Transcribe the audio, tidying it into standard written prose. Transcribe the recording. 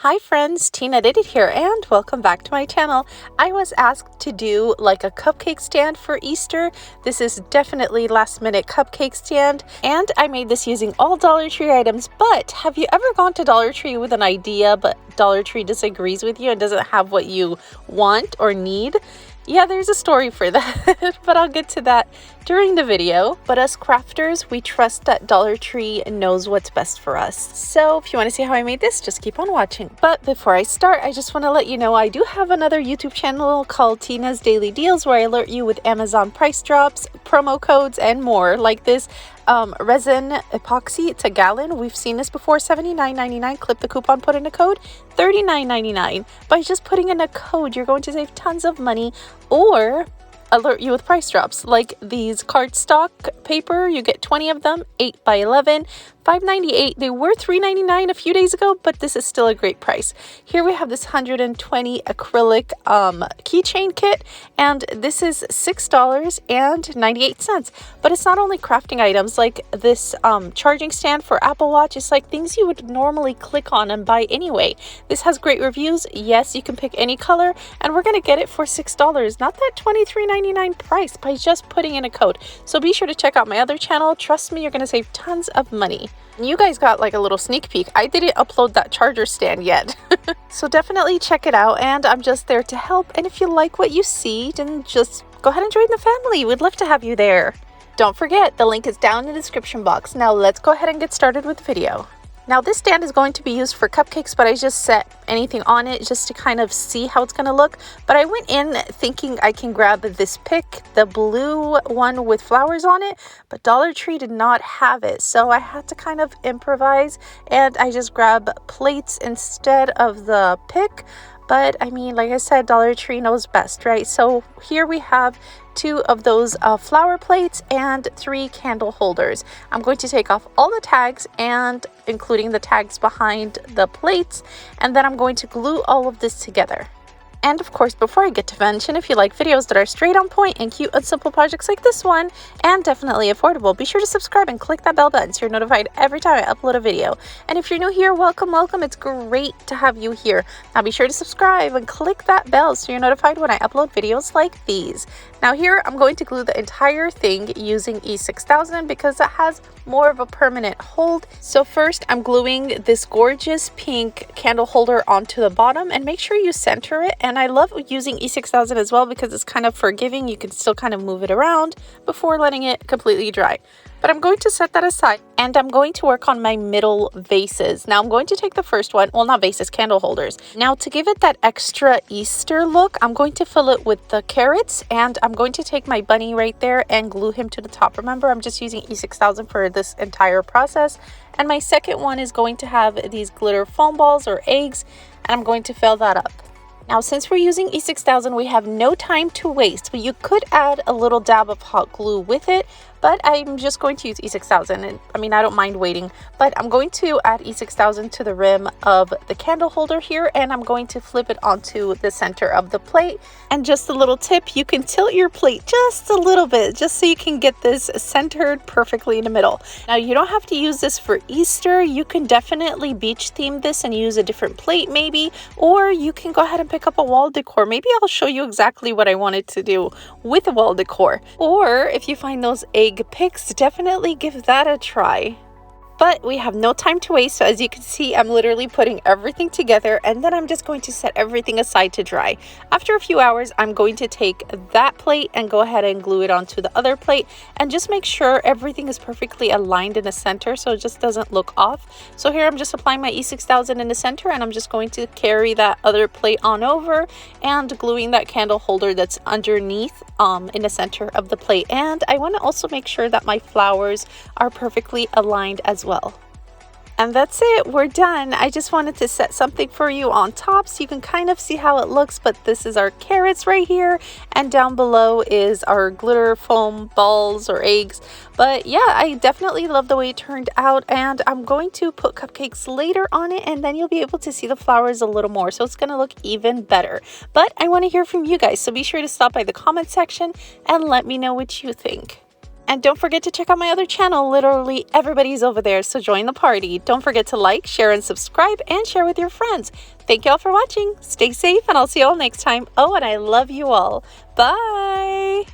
Hi friends, Tina did it here and welcome back to my channel. I was asked to do like a cupcake stand for Easter. This is definitely last minute cupcake stand and I made this using all Dollar Tree items. But have you ever gone to Dollar Tree with an idea but Dollar Tree disagrees with you and doesn't have what you want or need? Yeah, there's a story for that, but I'll get to that during the video. But us crafters, we trust that Dollar Tree knows what's best for us. So if you want to see how I made this, just keep on watching. But before I start, I just want to let you know I do have another YouTube channel called Tina's Daily Deals where I alert you with Amazon price drops, promo codes, and more like this. Resin Epoxy, it's a gallon. We've seen this before, $79.99. Clip the coupon, put in a code, $39.99. By just putting in a code, you're going to save tons of money or alert you with price drops like these cardstock paper. You get 20 of them, 8 by 11, $5.98. They were $3.99 a few days ago, but this is still a great price. Here we have this 120 acrylic keychain kit, and this is $6.98. But it's not only crafting items like this charging stand for Apple Watch. It's like things you would normally click on and buy anyway. This has great reviews. Yes, you can pick any color, and we're gonna get it for $6, not that $23.99 price, by just putting in a code. So be sure to check out my other channel. Trust me, you're gonna save tons of money. You guys got like a little sneak peek. I didn't upload that charger stand yet. So definitely check it out, and I'm just there to help. And if you like what you see, then just go ahead and join the family. We'd love to have you there. Don't forget, the link is down in the description box. Now let's go ahead and get started with the video. Now this stand is going to be used for cupcakes, but I just set anything on it just to kind of see how it's going to look. But I went in thinking I can grab this pick, the blue one with flowers on it, but Dollar Tree did not have it. So I had to kind of improvise, and I just grabbed plates instead of the pick. But I mean, like I said, Dollar Tree knows best, right? So here we have 2 of those flower plates and 3 candle holders. I'm going to take off all the tags, and including the tags behind the plates, and then I'm going to glue all of this together. And of course, before I get to mention, if you like videos that are straight on point and cute and simple projects like this one, and definitely affordable, be sure to subscribe and click that bell button so you're notified every time I upload a video. And if you're new here, welcome. It's great to have you here. Now be sure to subscribe and click that bell so you're notified when I upload videos like these. Now here, I'm going to glue the entire thing using E6000 because it has more of a permanent hold. So first, I'm gluing this gorgeous pink candle holder onto the bottom, and make sure you center it. And I love using E6000 as well because it's kind of forgiving. You can still kind of move it around before letting it completely dry. But I'm going to set that aside, and I'm going to work on my middle vases. Now I'm going to take the first one, well, not vases, candle holders. Now to give it that extra Easter look, I'm going to fill it with the carrots, and I'm going to take my bunny right there and glue him to the top. Remember, I'm just using E6000 for this entire process. And my second one is going to have these glitter foam balls or eggs, and I'm going to fill that up. Now, since we're using E6000, we have no time to waste, but you could add a little dab of hot glue with it, but I'm just going to use E6000. And I mean, I don't mind waiting, but I'm going to add E6000 to the rim of the candle holder here, and I'm going to flip it onto the center of the plate. And just a little tip, you can tilt your plate just a little bit, just so you can get this centered perfectly in the middle. Now, you don't have to use this for Easter. You can definitely beach theme this and use a different plate maybe, or you can go ahead and pick up a wall decor. Maybe I'll show you exactly what I wanted to do with a wall decor. Or if you find those egg picks, definitely give that a try. But we have no time to waste, so as you can see, I'm literally putting everything together, and then I'm just going to set everything aside to dry. After a few hours, I'm going to take that plate and go ahead and glue it onto the other plate, and just make sure everything is perfectly aligned in the center so it just doesn't look off. So here I'm just applying my E6000 in the center, and I'm just going to carry that other plate on over and gluing that candle holder that's underneath in the center of the plate. And I want to also make sure that my flowers are perfectly aligned as well. And that's it, we're done. I just wanted to set something for you on top so you can kind of see how it looks. But this is our carrots right here, and down below is our glitter foam balls or eggs. But yeah, I definitely love the way it turned out, and I'm going to put cupcakes later on it, and then you'll be able to see the flowers a little more, so it's going to look even better. But I want to hear from you guys, so be sure to stop by the comment section and let me know what you think. And don't forget to check out my other channel. Literally everybody's over there, so join the party. Don't forget to like, share, and subscribe, and share with your friends. Thank you all for watching. Stay safe, and I'll see you all next time. Oh, and I love you all. Bye!